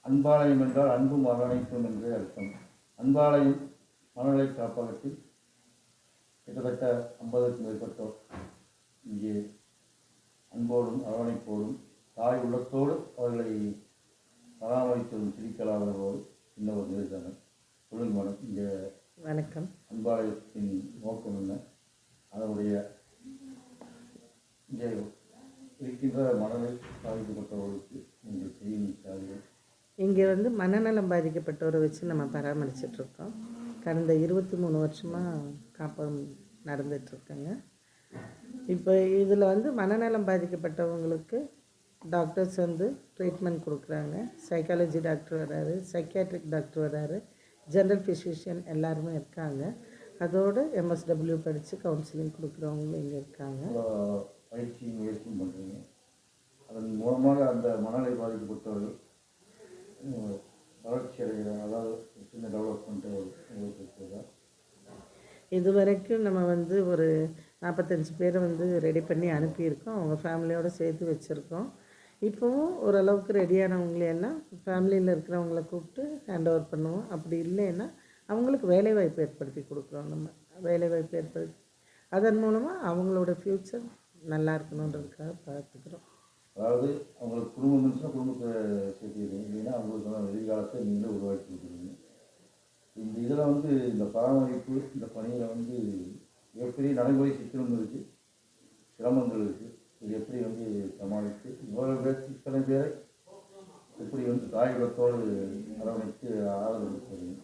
அன்பாலயம் என்றால் அன்பும் அரவணைப்பும் என்றே அர்த்தம். அன்பாலயம் மனநலை காப்பகத்தில் கிட்டத்தட்ட 50க்கும் மேற்பட்டோர் இங்கே அன்போடும் அரவணைப்போடும் தாய் உள்ளத்தோடு அவர்களை பராமரித்ததும் சிரிக்கலாதவர்களோடு இன்ன ஒரு நிலைத்தாங்க. சொல்லுங்க மேடம், இங்கே வணக்கம். அன்பாலயத்தின் நோக்கம் என்ன, அதனுடைய இங்கே இருக்கின்ற மனநல பாதிக்கப்பட்டவர்களுக்கு நீங்கள் செய்யும் சேவைகள்? இங்கே வந்து மனநலம் பாதிக்கப்பட்டவரை வச்சு நம்ம பராமரிச்சிட்ருக்கோம். கடந்த 23 வருஷமாக காப்பகம் நடந்துகிட்ருக்குங்க. இப்போ இதில் வந்து மனநலம் பாதிக்கப்பட்டவங்களுக்கு டாக்டர்ஸ் வந்து ட்ரீட்மெண்ட் கொடுக்குறாங்க. சைக்காலஜி டாக்டர் வராரு, சைக்கியாட்ரிக் டாக்டர் வராரு, ஜென்ரல் ஃபிசிஷியன் எல்லாருமே இருக்காங்க. அதோடு MSW படித்து கவுன்சிலிங் கொடுக்குறவங்களும் இங்கே இருக்காங்க. பயிற்சி முயற்சியும் பண்ணுறீங்க. அதன் மூலமாக அந்த மனநிலை பாதிக்கப்பட்டவர்கள் வளர்ச்சி அடைகிற, அதாவது சின்ன டெவலப்மெண்ட்டு உங்களுக்கு இருக்குதா? இது வரைக்கும் நம்ம வந்து ஒரு 45 பேரை வந்து ரெடி பண்ணி அனுப்பியிருக்கோம். அவங்க ஃபேமிலியோடு சேர்த்து வச்சுருக்கோம். இப்போவும் ஓரளவுக்கு ரெடியானவங்களெல்லாம் ஃபேமிலியில் இருக்கிறவங்கள கூப்பிட்டு ஹேண்ட் ஓவர் பண்ணுவோம். அப்படி இல்லைன்னா அவங்களுக்கு வேலைவாய்ப்பு ஏற்படுத்தி கொடுக்குறோம். நம்ம வேலைவாய்ப்பு ஏற்படுத்தி அதன் மூலமாக அவங்களோட ஃப்யூச்சர் நல்லா இருக்கணுன்றதுக்காக பார்த்துக்கிறோம். அதாவது அவங்களுக்கு குடும்பம் இருந்துச்சுன்னா குடும்பத்தை சேர்த்துக்கிறீங்க, இல்லைன்னா அவங்களுக்கு எதிர்காலத்தை நீங்களே உருவாக்கி கொடுக்குறீங்க. இந்த இதில் வந்து இந்த பராமரிப்பு இந்த பணியில் வந்து எப்படி நடைமுறை சிக்கலும் இருக்குது, சிரமங்கள் இருக்குது. இது எப்படி வந்து சமாளித்து இவ்வளோ பேர் இத்தனை பேரை எப்படி வந்து தாயுடத்தோடு அரவணைத்து ஆதரவு கொடுக்குறீங்க?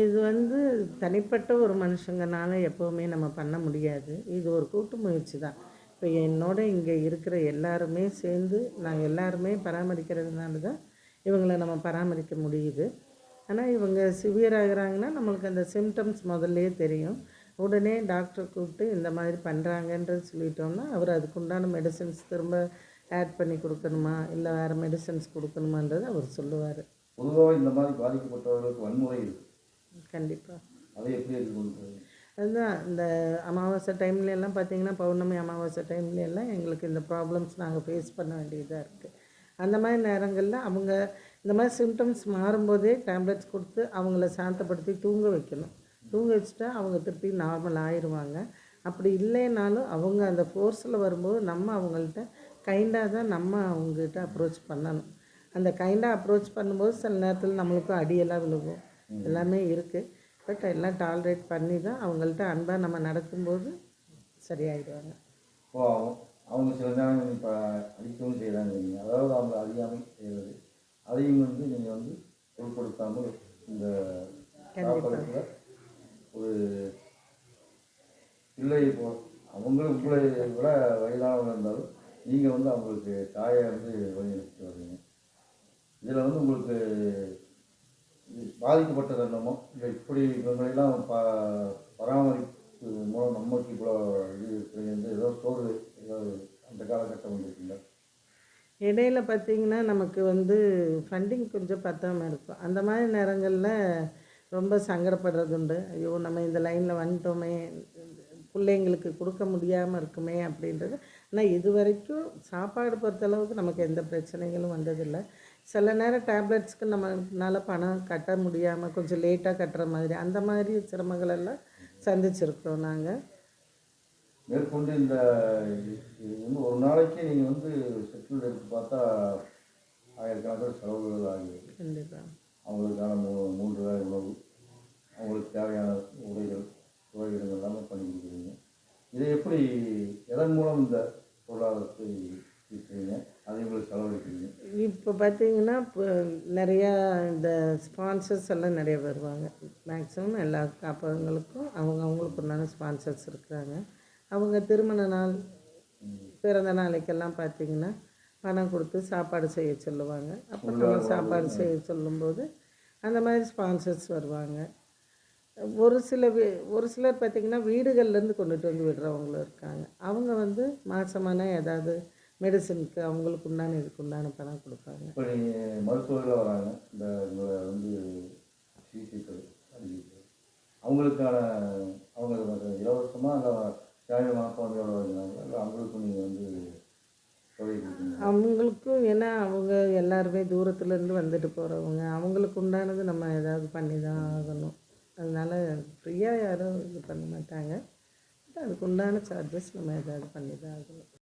இது வந்து தனிப்பட்ட ஒரு மனுஷங்கனால எப்போவுமே நம்ம பண்ண முடியாது. இது ஒரு கூட்டு முயற்சி தான். இப்போ என்னோட இங்கே இருக்கிற எல்லாருமே சேர்ந்து நாங்கள் எல்லாருமே பராமரிக்கிறதுனால தான் இவங்களை நம்ம பராமரிக்க முடியுது. ஆனால் இவங்க சிவியர் ஆகிறாங்கன்னா நம்மளுக்கு அந்த சிம்டம்ஸ் முதல்லையே தெரியும். உடனே டாக்டர் கூப்பிட்டு இந்த மாதிரி பண்ணுறாங்கன்றது சொல்லிட்டோம்னா அவர் அதுக்குண்டான மெடிசன்ஸ் திரும்ப ஆட் பண்ணி கொடுக்கணுமா இல்லை வேறு மெடிசன்ஸ் கொடுக்கணுமான்றது அவர் சொல்லுவார். பொதுவாக இந்த மாதிரி பாதிக்கப்பட்டவர்களுக்கு வன்முறை இருக்குது. கண்டிப்பாக. அதை எப்படி எதிர்கொள்கிறது? அதுதான் இந்த அமாவாசை டைம்லெல்லாம் பார்த்திங்கன்னா, பௌர்ணமி அமாவாசை டைம்லெல்லாம் எங்களுக்கு இந்த ப்ராப்ளம்ஸ் நாங்கள் ஃபேஸ் பண்ண வேண்டியதாக இருக்குது. அந்த மாதிரி நேரங்களில் அவங்க இந்த மாதிரி சிம்டம்ஸ் மாறும்போதே டேப்லெட்ஸ் கொடுத்து அவங்கள சாந்தப்படுத்தி தூங்க வைக்கணும். தூங்க வச்சுட்டா அவங்க திருப்பி நார்மல் ஆயிடுவாங்க. அப்படி இல்லைனாலும் அவங்க அந்த ஃபோர்ஸில் வரும்போது நம்ம அவங்கள்ட்ட கைண்டாக தான் நம்ம அவங்ககிட்ட அப்ரோச் பண்ணணும். அந்த கைண்டாக அப்ரோச் பண்ணும்போது சில நேரத்தில் நம்மளுக்கும் அடியெல்லாம் விழுகும், எல்லாமே இருக்குது. பட் எல்லாம் டாலரேட் பண்ணி தான் அவங்கள்ட்ட அன்பாக நம்ம நடக்கும்போது சரியாயிடுவாங்க. ஓ, அவங்க சில நேரம் இப்போ அடிக்கவும் செய்கிறாங்க. அதாவது அவங்க அறியாமல் செய்கிறது, அதையும் வந்து நீங்கள் வந்து பொருட்படுத்தாமல் இந்த காப்பகத்தில் ஒரு பிள்ளை போ அவங்களும் உங்களை விட வயதானவங்க இருந்தாலும் நீங்கள் வந்து அவங்களுக்கு தாயை வந்து வழிநடத்திட்டு வர்றீங்க. இதில் வந்து உங்களுக்கு பாதிக்கப்பட்ட தருணமோ இல்லை இப்படி இவங்களெல்லாம் பராமரிப்பு மூலம் நமக்கு இவ்வளோ இது இருக்கிறது ஏதோ சோறு ஏதாவது அந்த காலகட்டம் வந்துருக்குங்களா? இடையில பார்த்திங்கன்னா நமக்கு வந்து ஃபண்டிங் கொஞ்சம் பத்தாமல் இருக்கும். அந்த மாதிரி நேரங்களில் ரொம்ப சங்கடப்படுறது உண்டு. ஐயோ நம்ம இந்த லைனில் வந்துட்டோமே, பிள்ளைங்களுக்கு கொடுக்க முடியாமல் இருக்குமே அப்படின்றது. ஆனால் இது வரைக்கும் சாப்பாடு பொறுத்தளவுக்கு நமக்கு எந்த பிரச்சனைகளும் வந்ததில்லை. சில நேரம் டேப்லெட்ஸ்க்கு நம்மளால பணம் கட்ட முடியாமல் கொஞ்சம் லேட்டாக கட்டுற மாதிரி அந்த மாதிரி சிரமங்கள் எல்லாம் சந்திச்சிருக்கிறோம் நாங்கள். மேற்கொண்டு இந்த இது வந்து ஒரு நாளைக்கு நீங்கள் வந்து செட்டில் எடுத்து பார்த்தா ஆயிரக்கணக்கான செலவுகள் ஆகியது. கண்டிப்பாக. அவங்களுக்கான 3 வேளை உணவு, அவங்களுக்கு தேவையான உடைகள், உறைவிடங்கள் எல்லாமே பண்ணி கொடுக்குறீங்க. இதை எப்படி எதன் மூலம் இந்த பொருளாதாரத்தை இருக்கிறீங்க, அதை உங்களுக்கு செலவழிக்கிறீங்க? இப்போ பார்த்திங்கன்னா இப்போ நிறையா இந்த ஸ்பான்சர்ஸ் எல்லாம் நிறைய வருவாங்க. மேக்ஸிமம் எல்லா காப்பகங்களுக்கும் அவங்களுக்கு உண்டான ஸ்பான்சர்ஸ் இருக்கிறாங்க. அவங்க திருமண நாள், பிறந்த நாளைக்கெல்லாம் பார்த்திங்கன்னா பணம் கொடுத்து சாப்பாடு செய்ய சொல்லுவாங்க. அப்போ நம்ம சாப்பாடு செய்ய சொல்லும்போது அந்த மாதிரி ஸ்பான்சர்ஸ் வருவாங்க. ஒரு சிலர் பார்த்திங்கன்னா வீடுகள்லேருந்து கொண்டுட்டு வந்து விடுறவங்களும் இருக்காங்க. அவங்க வந்து மாதமான ஏதாவது மெடிசனுக்கு அவங்களுக்கு உண்டான இதுக்கு உண்டான பணம் கொடுப்பாங்க. இப்போ நீங்கள் மருத்துவர்கள் வராங்க, இந்த வந்து சிகிச்சைகள் அவங்களுக்கான அவங்க இலவசமாக இல்லை சேவை மனப்பான்மையோட வருகிறாங்க, இல்லை அவங்களுக்கும் நீங்கள் வந்து தொகை கொடுக்கணும்? அவங்களுக்கும் ஏன்னா அவங்க எல்லாருமே தூரத்துலேருந்து வந்துட்டு போகிறவங்க, அவங்களுக்கு உண்டானது நம்ம ஏதாவது பண்ணி தான் ஆகணும். அதனால் ஃப்ரீயாக யாரும் இது பண்ண மாட்டாங்க. அதுக்கு உண்டான சார்ஜஸ் நம்ம ஏதாவது பண்ணி தான் ஆகணும்.